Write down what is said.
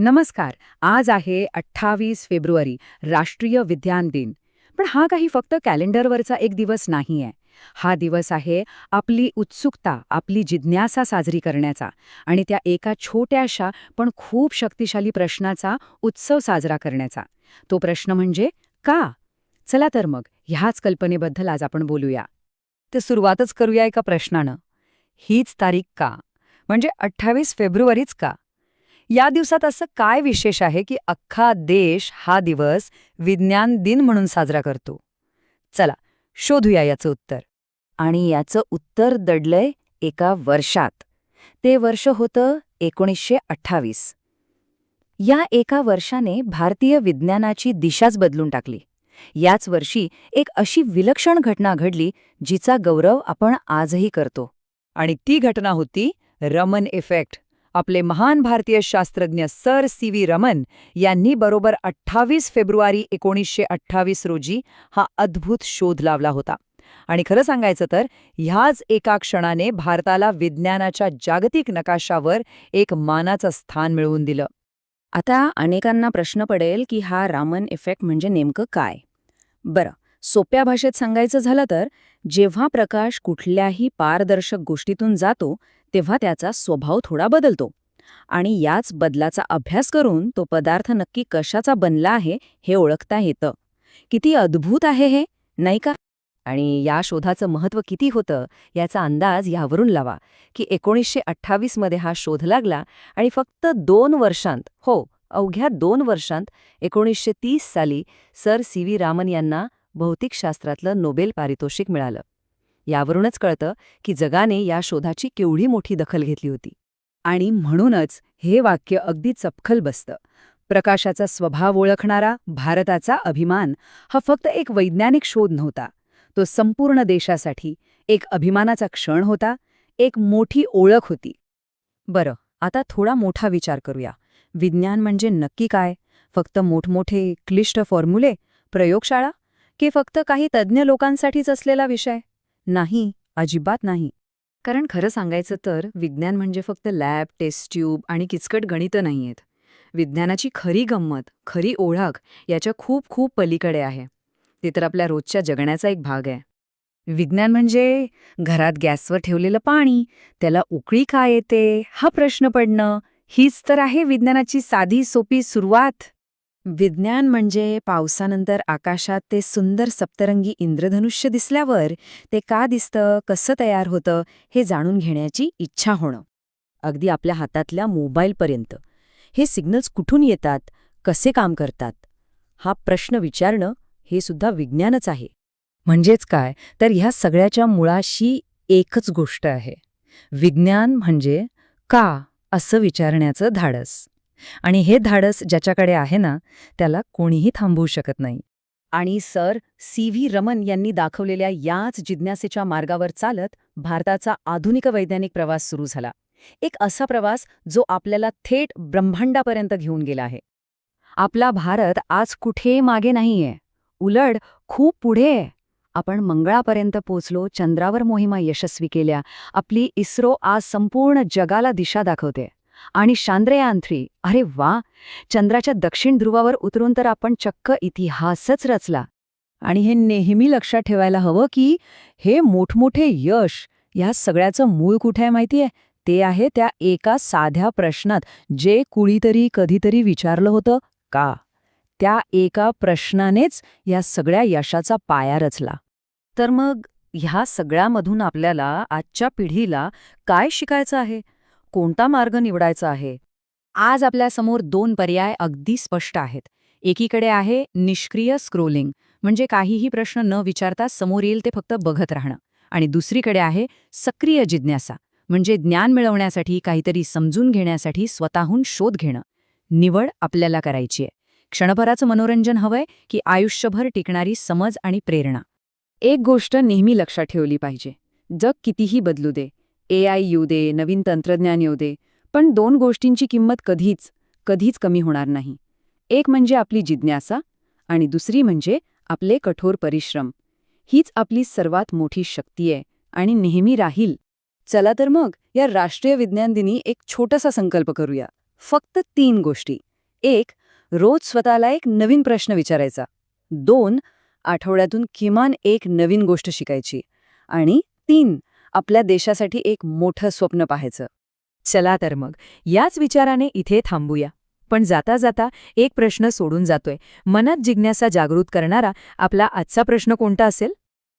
नमस्कार. आज आहे 28 फेब्रुवारी, राष्ट्रीय विज्ञान दिन. पण हा काही फक्त कॅलेंडरवरचा एक दिवस नाहीये. हा दिवस आहे आपली उत्सुकता, आपली जिज्ञासा साजरी करण्याचा आणि त्या एका छोट्याशा पण खूप शक्तिशाली प्रश्नाचा उत्सव साजरा करण्याचा. तो प्रश्न म्हणजे का? चला तर मग ह्याच कल्पनेबद्दल आज आपण बोलूया. तर सुरुवातच करूया एका प्रश्नानं. हीच तारीख का? म्हणजे 28 फेब्रुवारीच का? या दिवसात असं काय विशेष आहे की अख्खा देश हा दिवस विज्ञान दिन म्हणून साजरा करतो? चला शोधूया याचं उत्तर. आणि याचं उत्तर दडलंय एका वर्षात. ते वर्ष होतं 1928. या एका वर्षाने भारतीय विज्ञानाची दिशाच बदलून टाकली. याच वर्षी एक अशी विलक्षण घटना घडली जिचा गौरव आपण आजही करतो. आणि ती घटना होती रमन इफेक्ट. आपले महान भारतीय शास्त्रज्ञ सर सी.व्ही. रमन यांनी बरोबर 28 फेब्रुवारी 1928 रोजी हा अद्भुत शोध लावला होता. आणि खरं सांगायचं तर ह्याच एका क्षणाने भारताला विज्ञानाच्या जागतिक नकाशावर एक मानाचं स्थान मिळवून दिलं. आता अनेकांना प्रश्न पडेल की हा रामन इफेक्ट म्हणजे नेमकं काय? बरं, सोप्या भाषेत सांगायचं झालं तर जेव्हा प्रकाश कुठल्याही पारदर्शक गोष्टीतून जातो तेव्हा त्याचा स्वभाव थोडा बदलतो. आणि याच बदलाचा अभ्यास करून तो पदार्थ नक्की कशाचा बनला आहे हे ओळखता येतं. किती अद्भुत आहे हे, नाही का? आणि या शोधाचं महत्त्व किती होतं याचा अंदाज यावरून लावा की 1928 मध्ये हा शोध लागला आणि फक्त 2 वर्षांत, अवघ्या 2 वर्षांत 1930 साली सर सी.व्ही. रामन यांना भौतिकशास्त्रातलं नोबेल पारितोषिक मिळालं. यावरूनच कळतं की जगाने या शोधाची केवढी मोठी दखल घेतली होती. आणि म्हणूनच हे वाक्य अगदी चपखल बसतं. प्रकाशाचा स्वभाव ओळखणारा भारताचा अभिमान हा फक्त एक वैज्ञानिक शोध नव्हता. तो संपूर्ण देशासाठी एक अभिमानाचा क्षण होता, एक मोठी ओळख होती. बरं, आता थोडा मोठा विचार करूया. विज्ञान म्हणजे नक्की काय? फक्त मोठमोठे क्लिष्ट फॉर्म्युले, प्रयोगशाळा, की फक्त काही तज्ज्ञ लोकांसाठीच असलेला विषय? नाही, अजिबात नाही. कारण खरं सांगायचं तर विज्ञान म्हणजे फक्त लॅब, टेस्ट ट्यूब आणि किचकट गणितं नाहीयेत. विज्ञानाची खरी गंमत, खरी ओळख याच्या खूप खूप पलीकडे आहे. ते तर आपल्या रोजच्या जगण्याचा एक भाग आहे. विज्ञान म्हणजे घरात गॅसवर ठेवलेलं पाणी, त्याला उकळी का येते हा प्रश्न पडणं, हीच तर आहे विज्ञानाची साधी सोपी सुरुवात. विज्ञान म्हणजे पावसानंतर आकाशात ते सुंदर सप्तरंगी इंद्रधनुष्य दिसल्यावर ते का दिसतं, कसं तयार होतं हे जाणून घेण्याची इच्छा होणं. अगदी आपल्या हातातल्या मोबाईलपर्यंत. हे सिग्नल्स कुठून येतात, कसे काम करतात? हा प्रश्न विचारणं हे सुद्धा विज्ञानच आहे. म्हणजेच काय तर ह्या सगळ्याच्या मुळाशी एकच गोष्ट आहे. विज्ञान म्हणजे का असं विचारण्याचं धाडस. आणि हे धाडस ज्याच्याकडे आहे ना त्याला कोणीही थांबवू शकत नाही. आणि सर सी.व्ही. रमन यांनी दाखवलेल्या याच जिज्ञासेच्या मार्गावर चालत भारताचा आधुनिक वैज्ञानिक प्रवास सुरू झाला. एक असा प्रवास जो आपल्याला थेट ब्रह्मांडापर्यंत घेऊन गेला आहे. आपला भारत आज कुठे मागे नाहीये, उलट खूप पुढे आहे. आपण मंगळापर्यंत पोचलो, चंद्रावर मोहिमा यशस्वी केल्या. आपली इस्रो आज संपूर्ण जगाला दिशा दाखवते. आणि चांद्रयान-3, अरे वा, चंद्राच्या दक्षिण ध्रुवावर उतरून तर आपण चक्क इतिहासच रचला. आणि हे नेहमी लक्षात ठेवायला हवं की हे मोठमोठे यश या सगळ्याचं मूळ कुठे आहे माहितीये? ते आहे त्या एका साध्या प्रश्नात जे कुणीतरी कधीतरी विचारलं होतं, का? त्या एका प्रश्नानेच या सगळ्या यशाचा पाया रचला. तर मग ह्या सगळ्यामधून आपल्याला आजच्या पिढीला काय शिकायचं आहे? कोणता मार्ग निवडायचा आहे? आज आपल्यासमोर 2 पर्याय अगदी स्पष्ट आहेत. एकीकडे आहे निष्क्रिय स्क्रोलिंग, म्हणजे काहीही प्रश्न न विचारता समोर येईल ते फक्त बघत राहणं. आणि दुसरीकडे आहे सक्रिय जिज्ञासा, म्हणजे ज्ञान मिळवण्यासाठी, काहीतरी समजून घेण्यासाठी स्वतःहून शोध घेणं. निवड आपल्याला करायची आहे. क्षणभराचं मनोरंजन हवंय की आयुष्यभर टिकणारी समज आणि प्रेरणा? एक गोष्ट नेहमी लक्षात ठेवली पाहिजे. जग कितीही बदलू दे, AI येऊ दे, नवीन तंत्रज्ञान येऊ दे, पण 2 गोष्टींची किंमत कधीच कमी होणार नाही. एक म्हणजे आपली जिज्ञासा आणि दुसरी म्हणजे आपले कठोर परिश्रम. हीच आपली सर्वात मोठी शक्ती आहे आणि नेहमी राहील. चला तर मग या राष्ट्रीय विज्ञान दिनी एक छोटासा संकल्प करूया. फक्त 3 गोष्टी. 1. रोज स्वतःला एक नवीन प्रश्न विचारायचा. 2. आठवड्यातून किमान एक नवीन गोष्ट शिकायची. आणि 3. आपल्या देशासाठी एक मोठं स्वप्न पाहायचं. चला तर मग याच विचाराने इथे थांबूया. पण जाता जाता एक प्रश्न सोडून जातोय. मनात जिज्ञासा जागृत करणारा आपला आजचा प्रश्न कोणता असेल?